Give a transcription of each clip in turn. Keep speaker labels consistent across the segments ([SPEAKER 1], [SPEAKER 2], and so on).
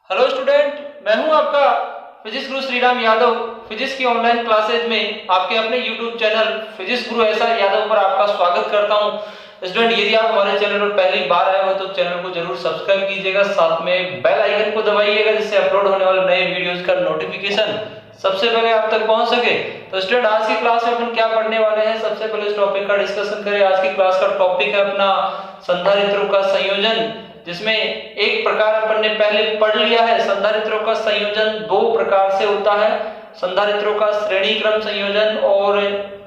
[SPEAKER 1] Hello student, मैं हूं आपका फिजिक्स गुरु श्रीराम यादव। फिजिक्स की ऑनलाइन क्लासेज में आपके अपने यूट्यूब चैनल फिजिक्स गुरु एसआर यादव पर आपका स्वागत करता हूं। स्टूडेंट, यदि आप हमारे चैनल पर पहली बार आए हो तो चैनल को जरूर सब्सक्राइब कीजिएगा, साथ में बेल आइकन को दबाइएगा जिससे अपलोड होने वाले नए वीडियोस का नोटिफिकेशन सबसे पहले आप तक पहुंच सके। तो स्टूडेंट, आज की क्लास में अपन क्या पढ़ने वाले हैं, सबसे पहले इस टॉपिक का डिस्कशन करें। आज की क्लास का टॉपिक है अपना संधारित्रों का संयोजन, जिसमें एक प्रकार अपन ने पहले पढ़ लिया है। संधारित्रों का संयोजन दो प्रकार से होता है, संधारित्रों का श्रेणी क्रम संयोजन और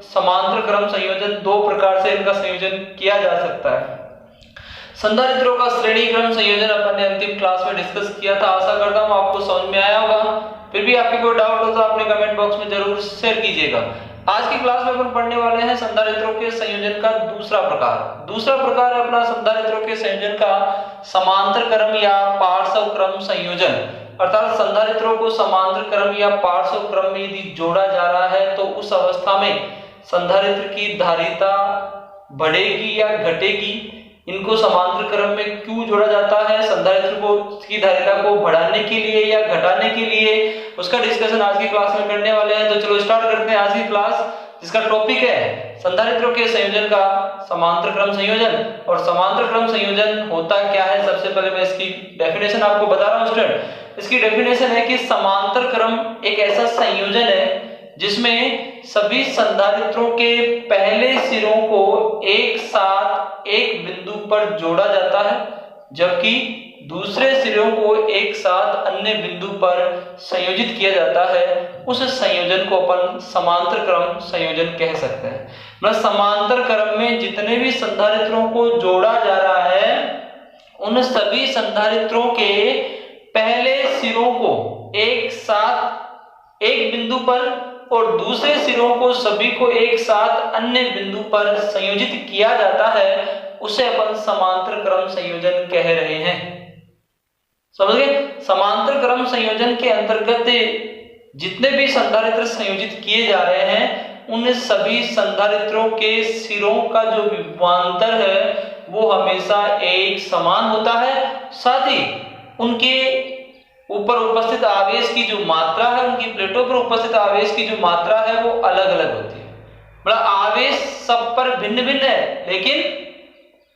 [SPEAKER 1] समांतर क्रम संयोजन। दो प्रकार से इनका संयोजन किया जा सकता है। संधारित्रों का श्रेणी क्रम संयोजन अपन ने अंतिम क्लास में डिस्कस किया था। आशा करता हूं आपको समझ में आया होगा। फिर भी आपके कोई डाउट हो तो अपने कमेंट बॉक्स में जरूर शेयर कीजिएगा। आज की क्लास में अपन पढ़ने वाले हैं संधारित्रों के संयोजन का दूसरा प्रकार। दूसरा प्रकार है अपना संधारित्रों के संयोजन का समांतर क्रम या पार्श्व क्रम संयोजन। अर्थात संधारित्रों को समांतर क्रम या पार्श्व क्रम में यदि जोड़ा जा रहा है तो उस अवस्था में संधारित्र की धारिता बढ़ेगी या घटेगी। इनको समांतर क्रम में क्यों जोड़ा जाता है, संधारित्र को की धारिता को बढ़ाने के लिए या घटाने के लिए, उसका डिस्कशन आज की क्लास में करने वाले हैं। तो चलो स्टार्ट करते हैं आज की क्लास, जिसका टॉपिक है संधारित्रों के संयोजन का समांतर क्रम संयोजन। और समांतर क्रम संयोजन होता क्या है, सबसे पहले मैं इसकी डेफिनेशन आपको बता रहा हूं स्टूडेंट। इसकी डेफिनेशन है कि समांतर क्रम एक ऐसा संयोजन है जिसमें सभी संधारित्रों के पहले सिरों को एक साथ एक बिंदु पर जोड़ा जाता है, जबकि दूसरे सिरों को एक साथ अन्य बिंदु पर संयोजित किया जाता है। उस संयोजन को अपन समांतर क्रम संयोजन कह सकते हैं। मतलब समांतर क्रम में जितने भी संधारित्रों को जोड़ा जा रहा है उन सभी संधारित्रों के पहले सिरों को एक साथ एक बिंदु पर और दूसरे सिरों को सभी को एक साथ अन्य बिंदु पर संयोजित किया जाता है, उसे अपन समांतर क्रम संयोजन कह रहे हैं। समझ गए? समांतर क्रम संयोजन के अंतर्गत जितने भी संधारित्र संयोजित किए जा रहे हैं उन सभी संधारित्रों के सिरों का जो विभवांतर है वो हमेशा एक समान होता है। साथ ही उनके ऊपर उपस्थित आवेश की जो मात्रा है, उनकी प्लेटों पर उपस्थित आवेश की जो मात्रा है वो अलग अलग होती है। मतलब आवेश सब पर भिन्न भिन्न है, लेकिन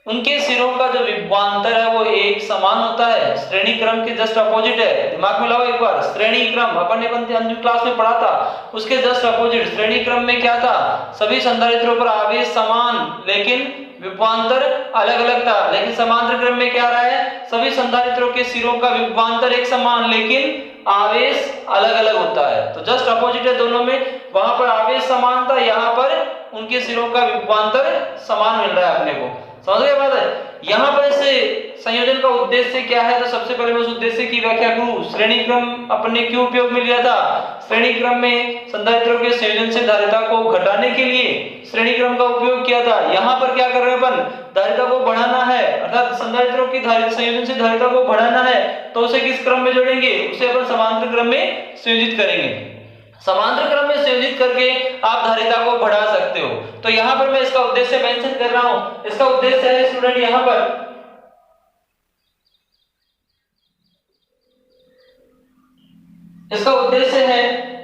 [SPEAKER 1] उनके सिरों का जो विभवांतर है वो एक समान होता है। श्रेणी क्रम के जस्ट अपोजिट है। दिमाग में लाओ एक बार, श्रेणी क्रम अपन ने अंतिम क्लास में पढ़ा था, उसके जस्ट अपोजिट श्रेणी क्रम में क्या था, सभी संधारित्रों पर आवेश समान लेकिन विभवांतर अलग अलग था। लेकिन समांतर क्रम में क्या रहा है, सभी संधारित्रों के सिरों का विभवांतर एक समान लेकिन आवेश अलग अलग होता है। तो जस्ट अपोजिट है दोनों में, वहां पर आवेश समान था, यहाँ पर उनके सिरों का विभवांतर समान मिल रहा है अपने को। समझ गए बात है? यहाँ पर इस संयोजन का उद्देश्य क्या है, तो सबसे पहले मैं उस उद्देश्य की व्याख्या करूं। श्रेणी क्रम अपन ने क्यों उपयोग में लिया था? श्रेणी क्रम में संधारित्रों के संयोजन से धारिता को घटाने के लिए श्रेणी क्रम का उपयोग किया था। यहाँ पर क्या कर रहे हैं अपन, धारिता को बढ़ाना है, अर्थात संधारित्रों की संयोजन से धारिता को बढ़ाना है तो उसे किस क्रम में जोड़ेंगे, उसे अपन समांतर क्रम में संयोजित करेंगे। समांतर क्रम में संयोजित करके आप धारिता को बढ़ा सकते हो। तो यहां पर मैं इसका उद्देश्य मेंशन कर रहा हूं। इसका उद्देश्य है स्टूडेंट, यहां पर इसका उद्देश्य है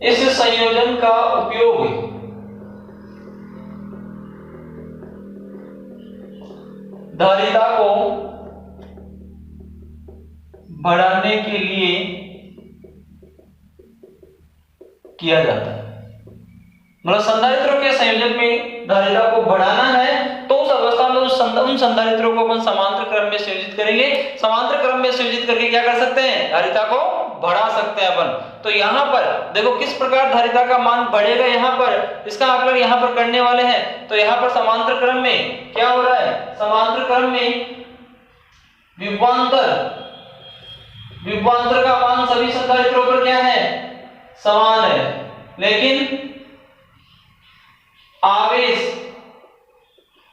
[SPEAKER 1] इस संयोजन का उपयोग धारिता को बढ़ाने के लिए किया जाता है। मतलब संधारित्रों के संयोजन में धारिता को बढ़ाना है तो उस अवस्था में उन संधारित्रों को अपन समांतर क्रम में संयोजित करेंगे। समांतर क्रम में संयोजित करके क्या कर सकते हैं, धारिता को बढ़ा सकते हैं अपन। तो यहाँ पर देखो किस प्रकार धारिता का मान बढ़ेगा, यहाँ पर इसका आकलन यहाँ पर करने वाले हैं। तो यहाँ पर समांतर क्रम में क्या हो रहा है, समांतर क्रम में विभवांतर का मान सभी संधारित्रों पर क्या है, समान है, लेकिन आवेश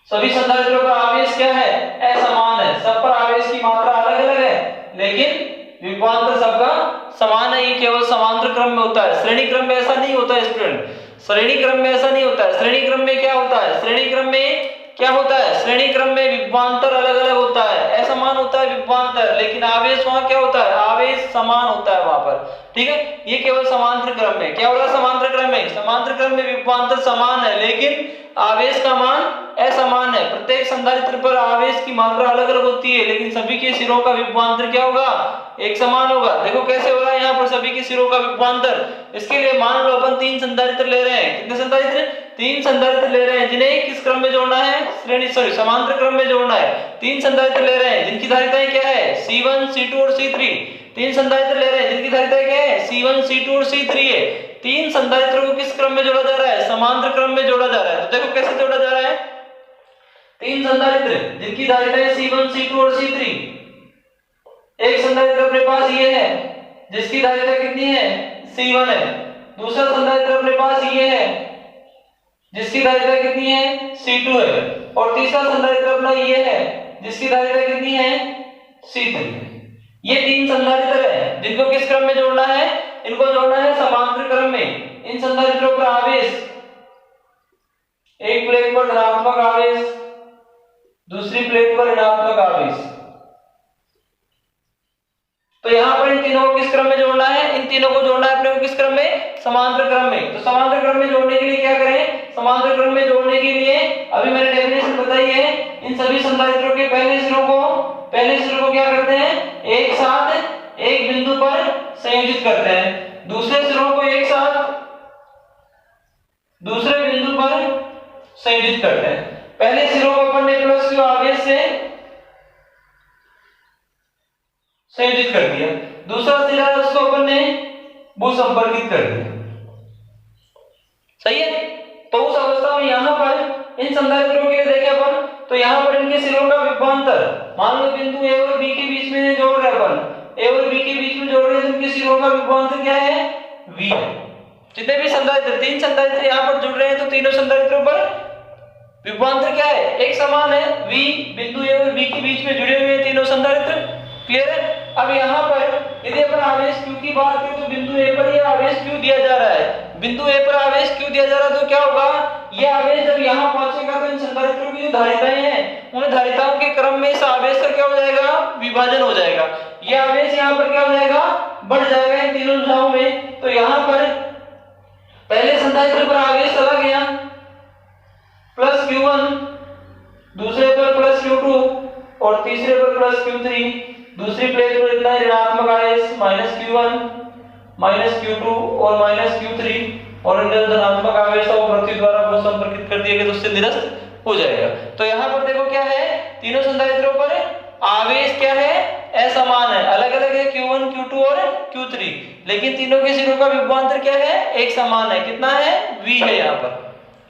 [SPEAKER 1] सभी संधारित्रों का आवेश क्या है, असमान है। सब पर आवेश की मात्रा अलग अलग है लेकिन विभवांतर सबका समान है। ये केवल समांतर क्रम में होता है, श्रेणी क्रम में ऐसा नहीं होता है स्टूडेंट। श्रेणी क्रम में ऐसा नहीं होता है। श्रेणी क्रम में क्या होता है, श्रेणी क्रम में क्या होता है, श्रेणी क्रम में विभवांतर अलग अलग होता है, असमान होता है विभवांतर, लेकिन आवेश वहां क्या होता है, आवेश समान होता है वहां पर। ठीक है, ये केवल समांतर क्रम में क्या होगा, समांतर क्रम में, समांतर क्रम में विभवांतर समान है लेकिन आवेश का मान असमान है। प्रत्येक संधारित्र पर आवेश की मात्रा अलग अलग होती है लेकिन सभी के सिरों का विभवांतर क्या होगा, एक समान होगा। देखो कैसे हो रहा है यहाँ पर सभी के सिरों का विभवांतर। इसके लिए मान लो अपन 3 संधारित्र ले रहे हैं। कितने संधारित्र, 3 संधारित्र ले रहे हैं जिन्हें किस क्रम में जोड़ना है, श्रेणी समांतर क्रम में जोड़ना है। 3 संधारित्र ले रहे हैं जिनकी धारिताएं क्या है, C1 C2 और C3। 3 संधारित्र ले रहे हैं जिनकी धारिताएं क्या है, C1 C2 और C3 है। 3 संधारित्रों को किस क्रम में जोड़ा जा रहा है, समांतर क्रम में जोड़ा जा रहा है। तो देखो कैसे जोड़ा जा रहा है, 3 संधारित्र जिनकी धारिताएं C1 C2 और C3। एक संधारित्र अपने पास ये है जिसकी धारिता कितनी है, C1 है। दूसरा संधारित्र अपने पास ये है जिसकी धारिता कितनी है, C2 है। और तीसरा संधारित्र अपना ये है जिसकी धारिता कितनी है, C3 है। ये 3 संधारित्र है जिनको किस क्रम में जोड़ना है, इनको जोड़ना है समांतर क्रम में। इन संधारित्रों पर आवेश, एक प्लेट पर धनात्मक आवेश, दूसरी प्लेट पर ऋणात्मक आवेश। तो यहां पर इन तीनों को किस क्रम में जोड़ना है, इन तीनों को जोड़ना है अपने को किस क्रम में, समांतर क्रम में। तो समांतर क्रम में जोड़ने के लिए क्या करें, समांतर क्रम में जोड़ने के लिए अभी मैंने डेफिनेशन बताई है, इन सभी संधारित्रों के पहले सिरों को क्या करते हैं, एक साथ एक बिंदु पर संयोजित करते हैं। दूसरे सिरों को एक साथ दूसरे बिंदु पर संयोजित करते हैं। पहले सिरों को अपन ने प्लस q आवेश से संयोजित कर दिया, दूसरा सिरा उसको अपन ने भू संपर्कित कर दिया। सही है। तो उस अवस्था में यहां पर इन संधारित्रों के लिए देखें अपन, तो यहां पर इनके सिरों का विभवांतर, मान लो बिंदु ए और बी के बीच में जोड़ रहे अपन, ए और बी के बीच में जोड़ रहे हैं, तो इनके सिरों का विभवांतर क्या है, v है। जितने भी संधारित्र, 3 संधारित्र यहां पर जुड़ रहे हैं तो तीनों संधारित्रों पर विभवांतर क्या है, एक समान है, v। बिंदु ए और बी के बीच में जुड़े हुए हैं तीनों संधारित्र। क्लियर है। अब यहाँ पर यदि अपन आवेश q की बात करें तो बिंदु ए पर यह आवेश q दिया जा रहा है, बिंदु ए पर आवेश q दिया जा रहा है, तो क्या होगा, यह आवेश जब यहाँ पहुंचेगा तो इन संधारित्रों की जो धारिताएं हैं उन धारिताओं के क्रम में इस आवेश का क्या हो जाएगा, विभाजन हो जाएगा। यह आवेश यहाँ पर क्या हो जाएगा, बढ़ जाएगा इन तीनों दिशाओं में। तो यहाँ पर पहले संधारित्र पर आवेश चला गया प्लस q1, दूसरे पर प्लस q2 और तीसरे पर प्लस q3। दूसरी प्लेट पर इतना ऋणात्मक आवेश माइनस q1 माइनस q2 और माइनस q3, और धनात्मक आवेश को पृथ्वी द्वारा भू संपर्कित कर दिया गया तो उससे निरस्त हो जाएगा। तो यहाँ पर देखो क्या है, तीनों संधारित्रों पर आवेश क्या है, असमान है, अलग अलग है q1 q2 और q3, लेकिन तीनों के सिरों का विभवांतर क्या है, एक समान है। कितना है, v है यहाँ पर।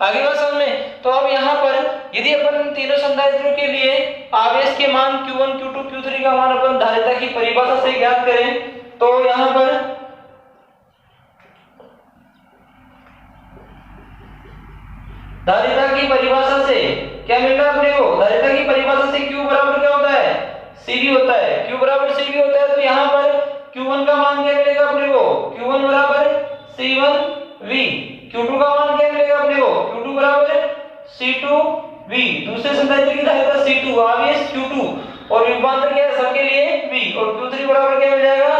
[SPEAKER 1] आगे बात समझ में। तो अब यहाँ पर यदि अपन तीनों संधारित्रों के लिए आवेश के मान q1 q2 q3 का मान अपन धारिता की परिभाषा से ज्ञात करें तो यहाँ पर धारिता की परिभाषा से क्या मिल रहा है अपने को, धारिता की परिभाषा से q बराबर क्या होता है, cv होता है। q बराबर cv होता है तो यहाँ पर q1 का मान क्या मिलेगा अपने को, q1 बराबर c1v। q2 का मान क्या मिलेगा अपने को, q2 बराबर c2v। दूसरे संधारित्र की धारिता c2, आवेश q2 और विभवांतर क्या है सबके लिए v, और q3 बराबर क्या मिल जाएगा,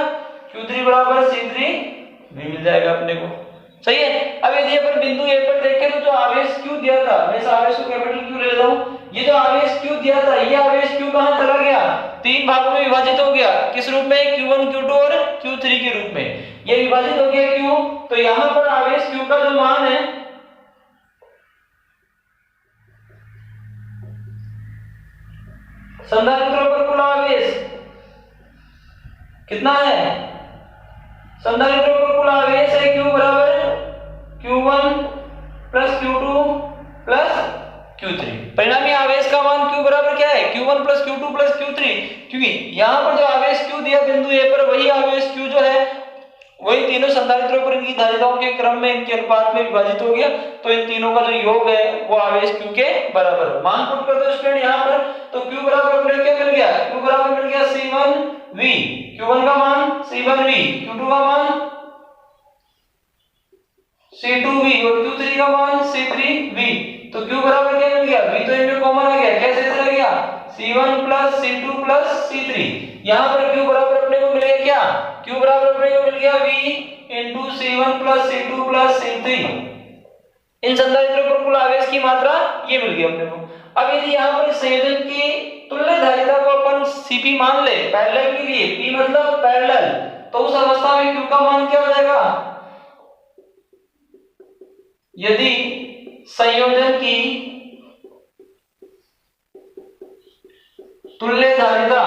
[SPEAKER 1] q3 बराबर c3v मिल जाएगा अपने को। सही है। अब यदि अपन बिंदु ए पर देखें तो जो आवेश q दिया था, मैं इस आवेश को कैपिटल Q ले लेता हूं, ये जो आवेश q दिया था ये आवेश q कहां चला गया, 3 भागों में विभाजित हो गया। किस रूप में, q1 q2 और q3 के रूप में ये विभाजित हो गया q। तो यहां पर आवेश q का जो मान है संधारित्रों पर कुल आवेश कितना है, संधारित्रों पर कुल आवेश है q बराबर q1 plus q2 plus q3। परिणामी आवेश का मान q बराबर क्या है, q1 plus q2 plus q3, क्योंकि यहाँ पर जो आवेश q दिया बिंदु a पर वही आवेश q जो है वही तीनों संधारित्रों पर इनकी धारिताओं के क्रम में इनके अनुपात में विभाजित हो गया। तो इन तीनों का जो योग है वो आवेश q के बराबर। मान पुट कर दो स्टूडेंट यहाँ पर, तो q बराबर अपने क्या मिल गया, q बराबर मिल गया c1v, q1 का मान c1v, q2 का मान C2V और Q3 का मान C3V। तो Q बराबर क्या मिल गया, V तो इनमें कॉमन आ गया, कैसे रह गया C1 plus C2 plus C3। यहाँ पर Q बराबर अपने को मिल गया क्या, Q बराबर अपने को मिल गया V into C1 plus C2 plus C3। इन संधारित्रों पर कुल आवेश की मात्रा ये मिल गई अपने को। अब यदि यहाँ पर संयोजन की तुल्य धारिता को अपन Cp मान ले पैरेलल के लिए, P मतलब पैरेलल, तो उस अवस्था में Q का मान क्या हो जाएगा, यदि संयोजन की तुल्य धारिता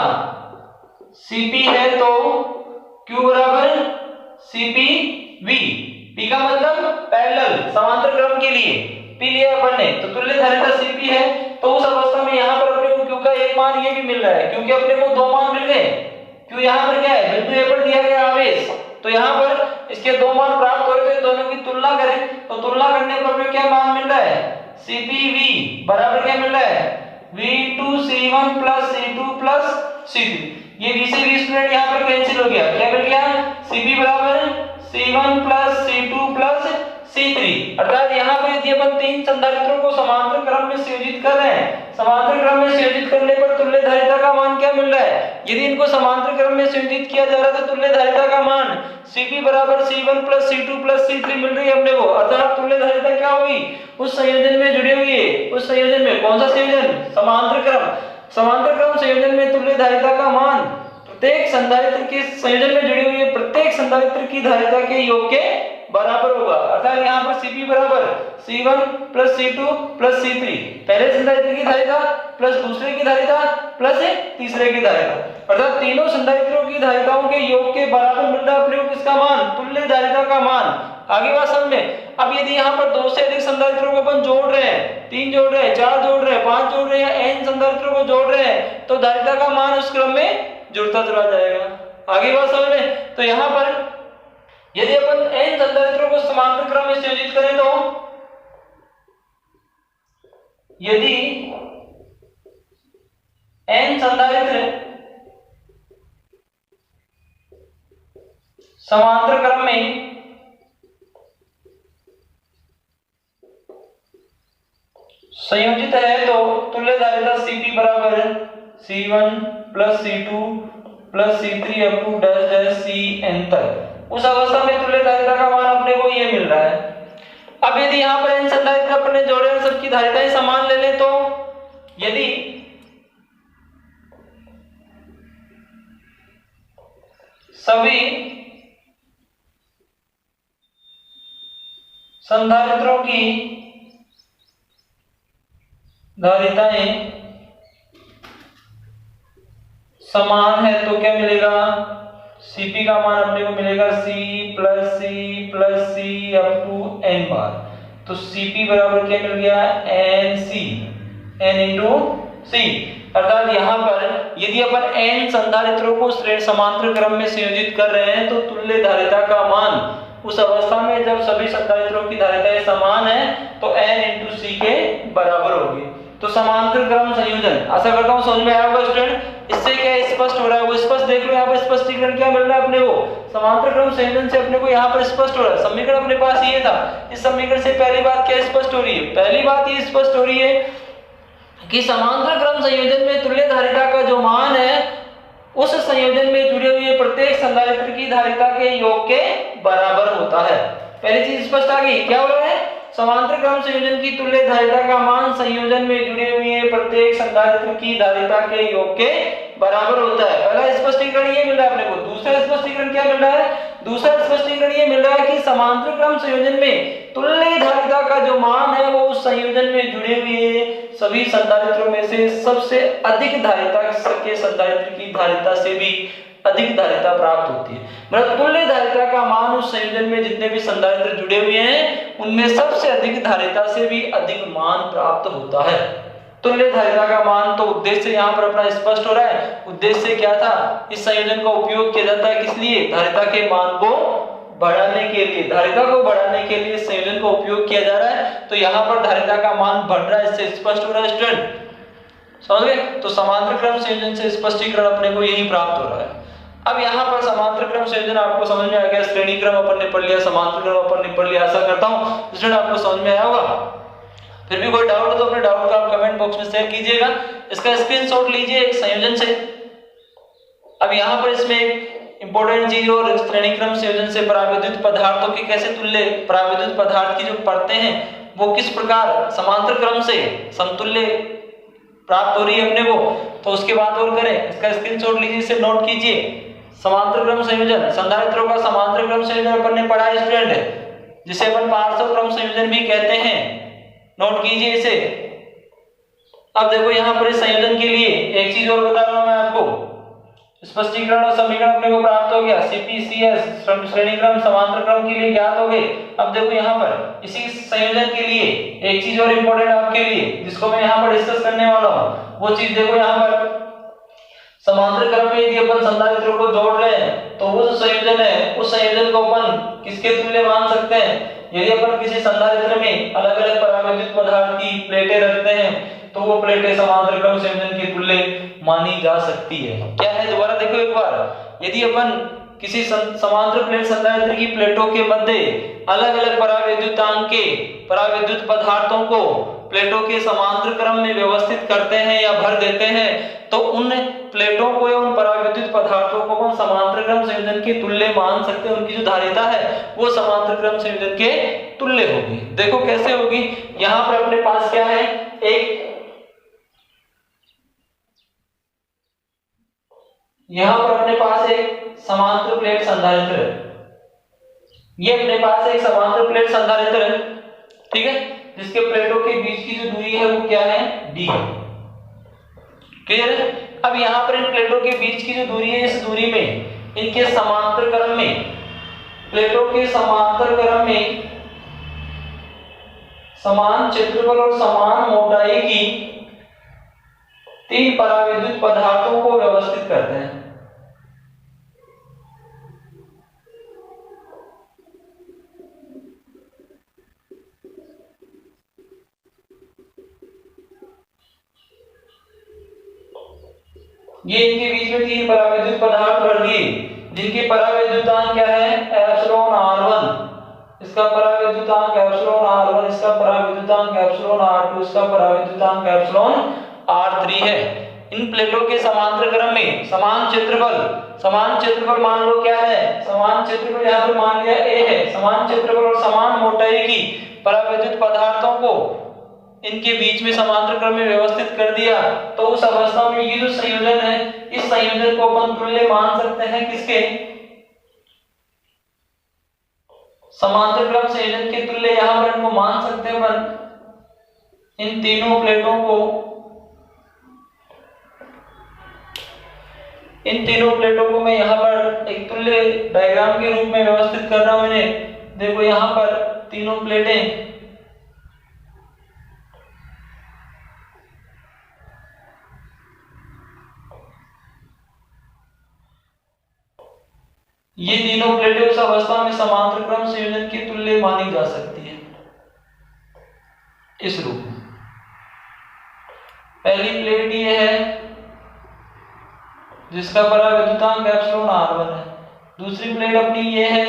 [SPEAKER 1] Cp है तो Q बराबर CpV। P का मतलब पैरेलल समांतर क्रम के लिए P लिया अपन ने, तो तुल्य धारिता Cp है, तो उस अवस्था में यहाँ पर अपने को Q का एक मान ये भी मिल रहा है, क्योंकि अपने को दो मान मिल गए। Q यहाँ पर क्या है, बिंदु A पर दिया गया आवेश, तो यहाँ पर इसके दो मान प्राप्त हो रहे, तो दोनों की तुलना करें, तो तुलना करने पर हमें क्या मान मिल रहा है, CpV बराबर क्या मिल रहा है, V into C1 plus C2 plus C3। ये V से V स्टूडेंट यहाँ पर कैंसिल हो गया, क्या मिल गया, Cp बराबर C1 plus C2 plus C3। अर्थात यहाँ पर यदि अपन तीन संधारित्रों को समांतर क्रम में संयोजित कर रहे हैं, समांतर क्रम में संयोजित करने पर तुल्य धारिता का मान क्या मिल रहा है, यदि इनको समांतर क्रम में संयोजित किया जा रहा है तो तुल्य धारिता का मान Cp बराबर C1 plus C2 plus C3 मिल रही है अपने को। अर्थात तुल्य धारिता क्या होगी, उस संयोजन में जुड़ी हुई है, उस संयोजन में, कौन सा संयोजन, समांतर क्रम, समांतर क्रम संयोजन में तुल्य धारिता का मान प्रत्येक संधारित्र के संयोजन में जुड़ी हुई है प्रत्येक संधारित्र की धारिता के योग के बराबर होगा। अर्थात यहाँ पर Cp बराबर C1 plus C2 plus C3, पहले संधारित्र की धारिता प्लस दूसरे की धारिता प्लस तीसरे की धारिता, अर्थात तीनों संधारित्रों की धारिताओं के योग के बराबर मिल रहा है अपने को किसका मान, तुल्य धारिता का मान। आगे बात समझ में। अब यदि यहाँ पर दो से अधिक संधारित्रों को अपन जोड़ रहे हैं, तीन जोड़ रहे हैं, चार जोड़ रहे हैं, पांच जोड़ रहे हैं, n संधारित्रों को जोड़ रहे हैं, तो धारिता का मान उस क्रम में जुड़ता चला जाएगा। आगे बात समझ में। तो यहाँ पर यदि अपन n संधारित्रों को समांतर क्रम में संयोजित करें, तो यदि n संधारित्र समांतर क्रम में संयोजित है तो तुल्य धारिता Cp बराबर C1 plus C2 plus C3 up to dash dash Cn तक। उस अवस्था में तुल्य धारिता का मान अपने को ये मिल रहा है। अब यदि यहाँ पर n संधारित्र अपने जोड़े हैं, सबकी धारिताएं समान ले लें, तो यदि सभी संधारित्रों की धारिताएं समान है तो क्या मिलेगा, Cp का मान अपने को मिलेगा C plus C up to n बार। तो Cp बराबर क्या मिल गया, n इंटू C। अर्थात यहाँ पर यदि अपन n संधारित्रों को समांतर क्रम में संयोजित कर रहे हैं तो तुल्य धारिता का मान उस अवस्था में जब सभी संधारित्रों की धारिताएं समान है तो n इंटू C के बराबर होगी। तो समांतर क्रम संयोजन, आशा करता हूँ समझ में आया होगा स्टूडेंट। इससे क्या स्पष्ट हो रहा है, वो स्पष्ट देख लो। यहाँ पर स्पष्टीकरण क्या मिल रहा है अपने को, समांतर क्रम संयोजन से अपने को यहाँ पर स्पष्ट हो रहा है। समीकरण अपने पास ये था, इस समीकरण से पहली बात क्या स्पष्ट हो रही है, पहली बात ये स्पष्ट हो रही है कि समांतर क्रम संयोजन में तुल्य धारिता का जो मान है उस संयोजन में जुड़े हुए प्रत्येक संधारित्र की धारिता के योग के बराबर होता है। पहली चीज स्पष्ट आ गई, क्या हो रहा है, समांतर क्रम संयोजन की तुल्य धारिता का मान संयोजन में जुड़े हुए प्रत्येक संधारित्र की धारिता के योग के बराबर होता है। पहला स्पष्टीकरण ये मिल रहा है अपने को। दूसरा स्पष्टीकरण क्या मिल रहा है, दूसरा स्पष्टीकरण ये मिल रहा है कि समांतर क्रम संयोजन में तुल्य धारिता का जो मान है वो उस संयोजन में जुड़े हुए सभी संधारित्रों में से सबसे अधिक धारिता के संधारित्र की धारिता से भी अधिक धारिता प्राप्त होती है। मतलब तुल्य धारिता का मान उस संयोजन में जितने भी संधारित्र जुड़े हुए हैं उनमें सबसे अधिक धारिता से भी अधिक मान प्राप्त होता है। तुल्य धारिता का मान, तो उद्देश्य यहाँ पर अपना स्पष्ट हो रहा है। उद्देश्य क्या था, इस संयोजन का उपयोग किया जाता है किस लिए, धारिता के मान को बढ़ाने के लिए, धारिता को बढ़ाने के लिए संयोजन का उपयोग किया जा रहा है। तो यहाँ पर धारिता का मान बढ़ रहा है, इससे स्पष्ट हो रहा है स्टूडेंट, समझ गए। तो समांतर क्रम संयोजन से स्पष्टीकरण अपने को यही प्राप्त हो रहा है। अब यहाँ पर समांतर क्रम संयोजन आपको समझ में आ गया, श्रेणी क्रम अपन ने पढ़ लिया, समांतर क्रम अपन ने पढ़ लिया, आशा करता हूँ स्टूडेंट आपको समझ में आया होगा। फिर भी कोई डाउट हो तो अपने डाउट का आप कमेंट बॉक्स में शेयर कीजिएगा। इसका स्क्रीनशॉट लीजिए एक संयोजन से। अब यहाँ पर इसमें एक इंपॉर्टेंट चीज और श्रेणी क्रम संयोजन से परावैद्युत पदार्थों की कैसे तुल्य परावैद्युत पदार्थ की जो परतें हैं वो किस प्रकार समांतर क्रम से समतुल्य प्राप्त हो रही है अपने को, तो उसके बाद और करें। इसका स्क्रीनशॉट लीजिए, इसे नोट कीजिए। समांतर क्रम संयोजन, संधारित्रों का समांतर क्रम संयोजन अपन ने पढ़ा है स्टूडेंट, जिसे अपन पार्श्व क्रम संयोजन भी कहते हैं। नोट कीजिए इसे। अब देखो यहाँ पर इस संयोजन के लिए एक चीज और बता रहा हूं मैं आपको, स्पष्टीकरण और समीकरण अपने को प्राप्त हो गया। CPCS श्रेणी क्रम समांतर क्रम के लिए ज्ञात हो गए। अब देखो यहाँ पर इसी संयोजन के लिए एक चीज और इम्पोर्टेंट आपके लिए जिसको मैं यहाँ पर डिस्कस करने वाला हूँ, वो चीज देखो यहाँ पर समांतर क्रम में यदि अपन संधारित्रों को जोड़ रहे हैं तो वो जो संयोजन है उस संयोजन को अपन किसके तुल्य मान सकते हैं। यदि अपन किसी संधारित्र में अलग अलग परावैद्युत पदार्थ की प्लेटें रखते हैं तो वो प्लेटें समांतर क्रम संयोजन के तुल्य मानी जा सकती है। क्या है दोबारा देखो एक बार, यदि अपन किसी समांतर प्लेट संधारित्र की प्लेटों के मध्य अलग अलग परावैद्युतांक के परावैद्युत पदार्थों को प्लेटों के समांतर क्रम में व्यवस्थित करते हैं या भर देते हैं तो उन प्लेटों को या उन परावैद्युत पदार्थों को हम समांतर क्रम संयोजन के तुल्य मान सकते हैं। उनकी जो धारिता है वो समांतर क्रम संयोजन के तुल्य होगी। देखो कैसे होगी, यहाँ पर अपने पास क्या है, यहाँ पर अपने पास एक समांतर प्लेट संधारित्र है। ये अपने पास एक समांतर प्लेट संधारित्र है, ठीक है, जिसके प्लेटों के बीच की जो दूरी है वो क्या है, d। क्लियर है। अब यहाँ पर इन प्लेटों के बीच की जो दूरी है, इस दूरी में इनके समांतर क्रम में, प्लेटों के समांतर क्रम में समान क्षेत्रफल और समान मोटाई की 3 परावैद्युत पदार्थों को व्यवस्थित करते हैं। ये इनके बीच में 3 परावैद्युत पदार्थ भर दिए जिनके परावैद्युतांक क्या है, एप्सिलॉन r1, इसका परावैद्युतांक एप्सिलॉन r1, इसका परावैद्युतांक एप्सिलॉन r2, इसका परावैद्युतांक एप्सिलॉन r3 है। इन प्लेटों के समांतर क्रम में समान क्षेत्रफल मान लो क्या है, समान क्षेत्रफल यहाँ पर मान लिया a है, समान क्षेत्रफल और समान मोटाई की परावैद्युत पदार्थों को इनके बीच में समांतर क्रम में व्यवस्थित कर दिया तो उस अवस्था में ये जो संयोजन है, इस संयोजन को अपन तुल्य मान सकते हैं किसके, समांतर क्रम संयोजन के तुल्य यहाँ पर इनको मान सकते हैं अपन इन तीनों प्लेटों को, इन तीनों प्लेटों को मैं यहाँ पर एक तुल्य डायग्राम के रूप में व्यवस्थित कर रहा हूं इन्हें। देखो यहाँ पर तीनों प्लेटें, ये तीनों प्लेटें उस अवस्था में समांतर क्रम संयोजन के तुल्य मानी जा सकती है इस रूप में। पहली प्लेट ये है जिसका परावैद्युतांक एप्सिलॉन r1 है, दूसरी प्लेट अपनी ये है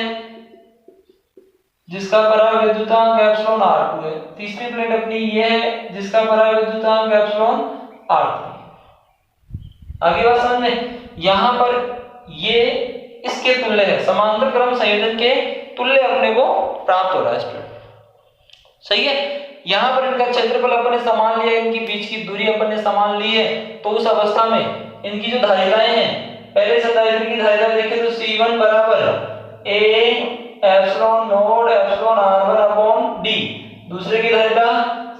[SPEAKER 1] जिसका परावैद्युतांक एप्सिलॉन r2 है, तीसरी प्लेट अपनी ये है जिसका परावैद्युतांक एप्सिलॉन r3। आगे बात समझ में, यहां पर ये इसके तुल्य है, समांतर क्रम संयोजन के तुल्य अपने को प्राप्त हो रहा है स्टूडेंट। सही है। यहाँ पर इनका क्षेत्रफल अपन ने समान लिया, इनकी बीच की दूरी अपन ने समान ली है, तो उस अवस्था में इनकी जो धारिताएं हैं, पहले संधारित्र की धारिता देखें तो C1 बराबर A epsilon node epsilon r1 upon d, दूसरे की धारिता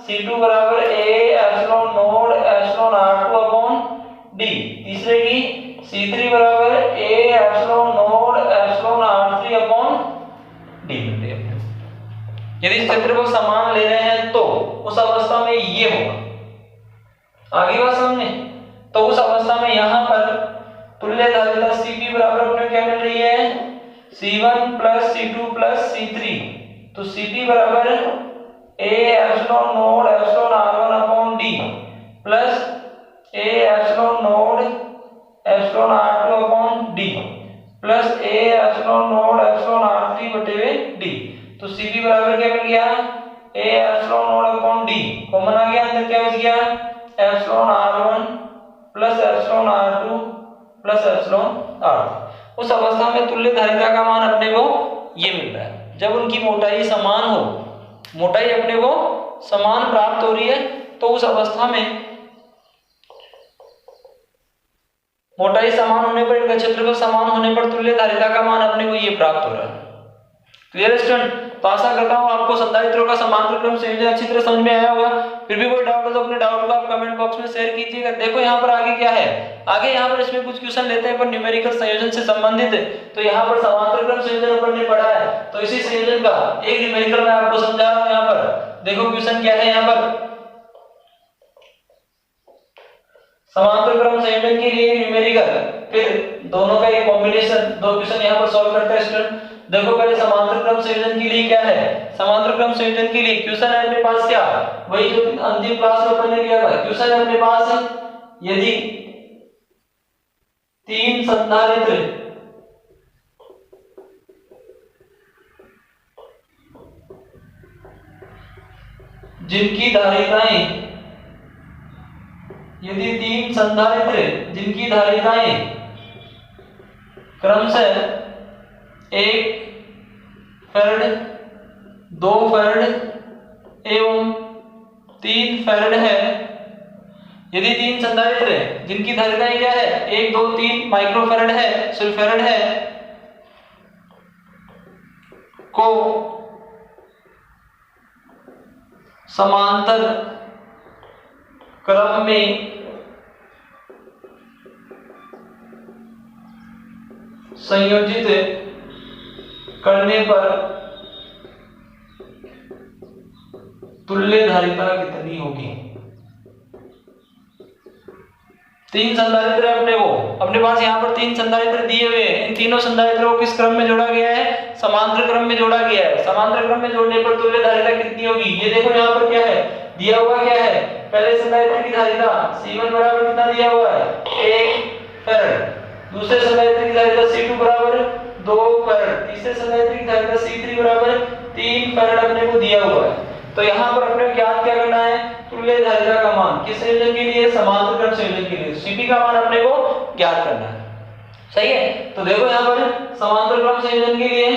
[SPEAKER 1] C2 बराबर A epsilon node epsilon r2 upon d, तीसरे की C3 बराबर A epsilon node epsilon r3 upon d मिलती है। यदि क्षेत्रफल समान ले रहे हैं तो उस अवस्था में ये होगा। आगे बात समझे, तो उस अवस्था में यहां पर तुल्य धारिता Cp बराबर अपने क्या मिल रही है, C1 plus C2 plus C3, तो Cp बराबर A epsilon node epsilon r1 upon d plus A epsilon node epsilon r2 upon d plus A epsilon not epsilon r3 बटे हुए d। तो Cp बराबर क्या मिल गया, a epsilon nought upon d, common आ गया, अंदर क्या बच गया, epsilon r1 plus epsilon r2 plus epsilon r3। उस अवस्था में तुल्य धारिता का मान अपने को ये मिल रहा है। जब उनकी मोटाई समान हो, मोटाई अपने को समान प्राप्त हो रही है, तो उस अवस्था में मोटाई समान होने पर, इनका क्षेत्रफल समान होने पर तुल्य धारिता का मान अपने को ये प्राप्त हो रहा है। Clear student? तो आशा करता हूं आपको संधारित्रों का समांतर क्रम संयोजन अच्छी तरह समझ में आया होगा। फिर भी कोई डाउट हो तो अपने डाउट को आप कमेंट बॉक्स में शेयर कीजिएगा। देखो यहाँ पर आगे क्या है, आगे यहाँ पर इसमें कुछ क्वेश्चन लेते हैं पर न्यूमेरिकल संयोजन से संबंधित है। तो यहाँ पर समांतर क्रम संयोजन अपन ने पढ़ा है, तो इसी संयोजन का एक न्यूमेरिकल मैं आपको समझा रहा हूँ। यहाँ पर देखो क्वेश्चन क्या है, यहाँ पर समांतर क्रम संयोजन के लिए न्यूमेरिकल, फिर दोनों का एक कॉम्बिनेशन, दो क्वेश्चन यहाँ पर सॉल्व करते हैं स्टूडेंट। देखो पहले समांतर क्रम संयोजन के लिए क्या है, समांतर क्रम संयोजन के लिए क्वेश्चन है अपने पास क्या, वही जो अंतिम क्लास में अपन ने लिया था। क्वेश्चन है अपने पास, यदि तीन संधारित्र जिनकी धारिताएं, यदि तीन संधारित्र जिनकी धारिताएं क्रमशः 1 फैराड, 2 फैराड एवं 3 फैराड है, यदि तीन संधारित्र जिनकी धारिताएं क्या है, 1 2 3 माइक्रोफैराड है, सॉरी फैराड है, को समांतर क्रम में संयोजित करने पर तुल्य धारिता कितनी होगी। तीन संधारित्र अपने पास यहाँ पर तीन संधारित्र दिए हुए हैं। इन तीनों संधारित्रों को किस क्रम में जोड़ा गया है, समांतर क्रम में जोड़ा गया है। समांतर क्रम में जोड़ने पर तुल्य धारिता कितनी होगी, ये देखो यहाँ पर क्या है दिया हुआ, क्या है, पहले संधारित्र की धारिता C1 बराबर कितना दिया हुआ है, 1 फैराड, दूसरे संधारित्र की धारिता C2 बराबर 2 फैराड, तीसरे संधारित्र की धारिता C3 बराबर 3 फैराड अपने को दिया हुआ है। तो यहाँ पर अपने को ज्ञात क्या करना है, तुल्य धारिता का मान, किस संयोजन के लिए, समांतर क्रम संयोजन के लिए, Cp का मान अपने को ज्ञात करना है। सही है, तो देखो यहाँ पर समांतर क्रम संयोजन के लिए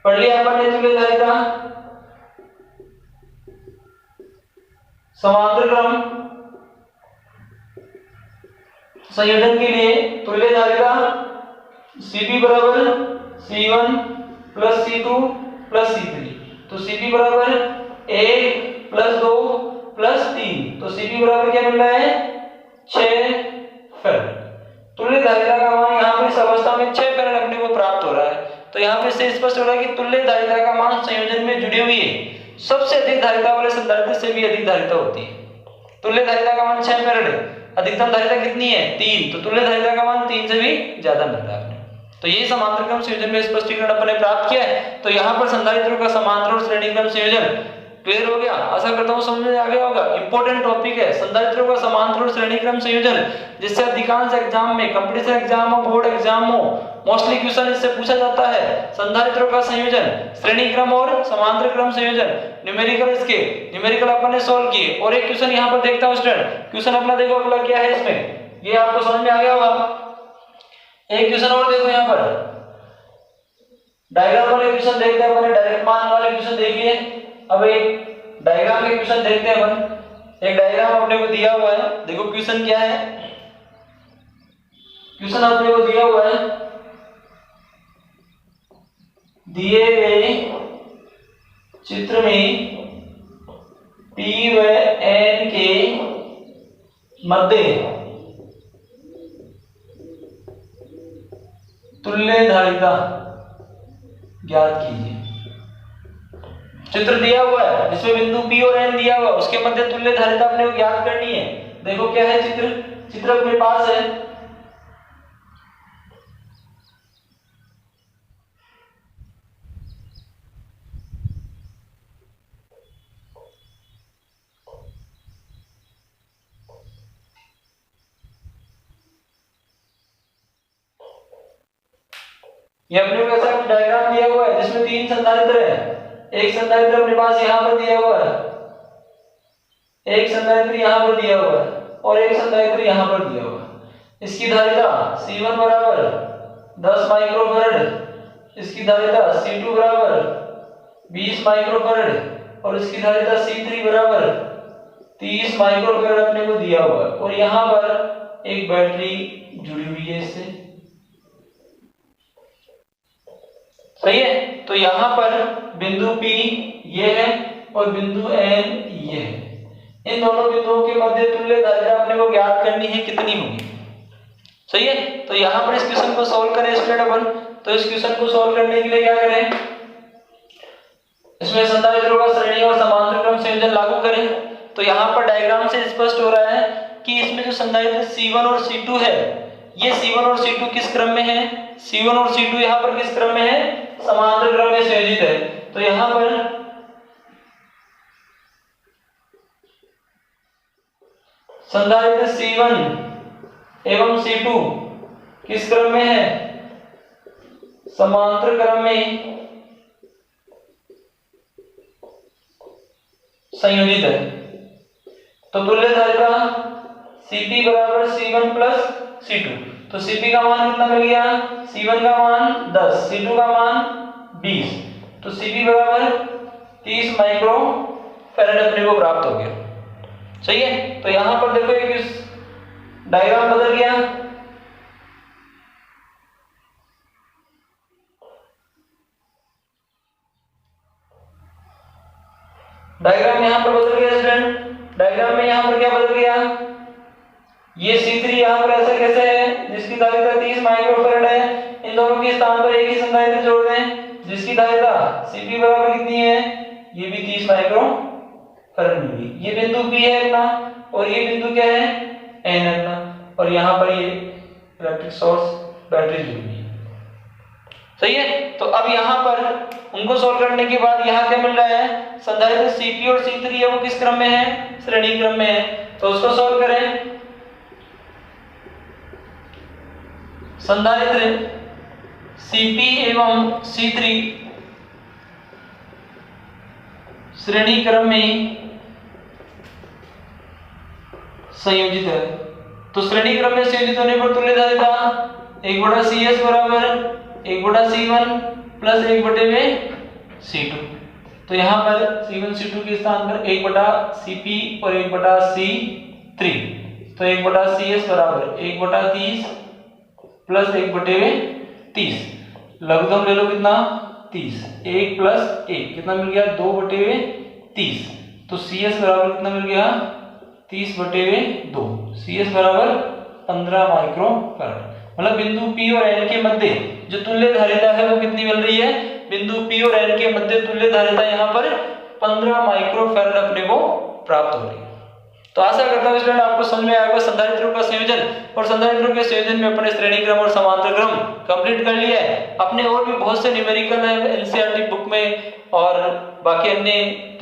[SPEAKER 1] पढ़ लिया अपन ने तुल्य धारिता, समांतर क्रम संयोजन के लिए तुल्य धारिता Cp बराबर C1 plus C2 plus C3। तो Cp बराबर 1 प्लस 2 प्लस 3, तो Cp बराबर क्या मिल रहा है, 6 फैराड। तुल्य धारिता का मान यहाँ पर इस अवस्था में 6 फैराड अपने को प्राप्त हो रहा है। तो यहाँ पे से स्पष्ट हो रहा है कि तुल्य धारिता का मान संयोजन में जुड़ी हुई है, सबसे अधिक धारिता वाले संधारित्र से भी अधिक धारिता होती है। तुल्य धारिता का मान 6 फैराड है, अधिकतम धारिता कितनी है, 3, तो तुल्य धारिता का मान 3 से भी ज्यादा मिल रहा है। तो ये समांतर क्रम संयोजन में स्पष्टीकरण अपन ने प्राप्त किया है। तो यहाँ पर संधारित्रों का समांतर और श्रेणी क्रम संयोजन क्लियर हो गया, आशा करता हूँ समझ में आ गया होगा। इंपॉर्टेंट टॉपिक है संधारित्रों का समांतर और श्रेणी क्रम संयोजन, जिससे अधिकांश एग्जाम में, कंपटीशन एग्जाम हो, बोर्ड एग्जाम हो, मोस्टली क्वेश्चन इससे पूछा जाता है। संधारित्रों का संयोजन, श्रेणी क्रम और समांतर क्रम संयोजन, न्यूमेरिकल, इसके न्यूमेरिकल अपन ने सॉल्व किए। और एक क्वेश्चन यहाँ पर देखता हूँ स्टूडेंट, क्वेश्चन अपना देखो अगला क्या है इसमें, ये आपको समझ में आ गया होगा। एक क्वेश्चन और देखो, यहाँ पर डायग्राम वाले क्वेश्चन देखते हैं अपन, डायरेक्ट मान वाले क्वेश्चन देख लिए। अब एक डायग्राम के क्वेश्चन देखते हैं अपन। एक डायग्राम अपने को दिया हुआ है, देखो क्वेश्चन क्या है, क्वेश्चन अपने को दिया हुआ है, दिए गए चित्र में P व N के मध्य तुल्य धारिता ज्ञात कीजिए। चित्र दिया हुआ है जिसमें बिंदु P और N दिया हुआ, उसके मध्य तुल्य धारिता अपने को ज्ञात करनी है। देखो क्या है चित्र अपने पास है, ये अपने को ऐसा डायग्राम दिया हुआ है जिसमें 3 संधारित्र है। एक संधारित्र अपने पास यहाँ पर दिया हुआ है, एक संधारित्र यहाँ पर दिया हुआ है और एक संधारित्र यहाँ पर दिया हुआ है। इसकी धारिता C1 बराबर 10 माइक्रोफैरड, इसकी धारिता C2 बराबर 20 माइक्रोफैरड और इसकी धारिता C3 बराबर 30 माइक्रोफैरड अपने को दिया हुआ है। और यहाँ पर एक बैटरी जुड़ी हुई है इससे, सही है। तो यहाँ पर बिंदु P ये है और बिंदु N ये है। इन दोनों बिंदुओं के मध्य तुल्य धारिता अपने को ज्ञात करनी है, कितनी होगी, सही है। तो यहाँ पर इस क्वेश्चन को सॉल्व करें स्टूडेंट अपन। तो इस क्वेश्चन को सॉल्व करने के लिए क्या करें, इसमें संधारित्रों का श्रेणी और समांतर क्रम संयोजन लागू करें। तो यहाँ पर डायग्राम से स्पष्ट हो रहा है कि इसमें जो संधारित्र C1 और C2 है, ये C1 और C2 किस क्रम में है, C1 और C2 यहाँ पर किस क्रम में है, समांतर क्रम में संयोजित है। तो यहाँ पर संधारित्र C1 एवं C2 किस क्रम में है, समांतर क्रम में संयोजित है। तो तुल्य धारिता Cp बराबर C1 प्लस C2। तो Cp का मान कितना मिल गया, C1 का मान 10, C2 का मान 20। तो Cp बराबर 30 माइक्रो फैराड अपने को प्राप्त हो गया, सही है। तो यहां पर देखो एक डायग्राम बदल गया, डायग्राम यहां पर बदल गया स्टूडेंट। डायग्राम में यहां पर क्या बदल गया, ये C3 यहां पर ऐसा कैसे है जिसकी धारिता 30 माइक्रोफैराड है। इन दोनों के स्थान पर एक ही संधारित्र जोड़ दें जिसकी धारिता Cp बराबर कितनी है, ये भी 30 माइक्रोफैराड मिली। ये बिंदु P है अपना और ये बिंदु क्या है, N है अपना, और यहां पर ये इलेक्ट्रिक सोर्स बैटरी जुड़ी हुई है, सही है। तो अब यहां पर उनको सोल्व करने के बाद यहां क्या मिल रहा है, संधारित्र Cp और C3 है वो किस क्रम में है, श्रेणी क्रम में है। तो उसको सोल्व करें। संधारित्र Cp एवं C3 श्रेणी क्रम में संयोजित है। तो श्रेणी क्रम में संयोजित होने पर तुल्य धारिता 1/CS बराबर 1/C1 प्लस 1/C2। तो यहाँ पर C1 C2 के स्थान पर 1/Cp और 1/C3। तो 1/CS बराबर 1/30 प्लस 1/30। लघुत्तम ले लो कितना, 30। 1 प्लस 1 कितना मिल गया, 2/30। तो CS बराबर कितना मिल गया, 30/2। CS बराबर 15 माइक्रोफैराड। मतलब बिंदु P और N के मध्य जो तुल्य धारिता है वो कितनी मिल रही है, बिंदु P और N के मध्य तुल्य धारिता यहाँ पर 15 माइक्रोफैराड अपने को प्राप्त हो रही है। तो आशा करता हूं स्टूडेंट आपको समझ में आएगा संधारित्रों का संयोजन, और संधारित्रों के संयोजन में अपने श्रेणी क्रम और समांतर क्रम कंप्लीट कर लिया है। अपने और भी बहुत से न्यूमेरिकल है एनसीईआरटी बुक में और बाकी अन्य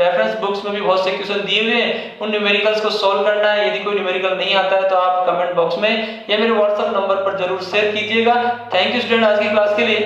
[SPEAKER 1] रेफरेंस बुक्स में भी बहुत से क्वेश्चन दिए हुए हैं। उन न्यूमेरिकल्स को सॉल्व करना है। यदि कोई न्यूमेरिकल नहीं आता है तो आप कमेंट बॉक्स में या मेरे व्हाट्सएप नंबर पर जरूर शेयर कीजिएगा। थैंक यू स्टूडेंट आज की क्लास के लिए।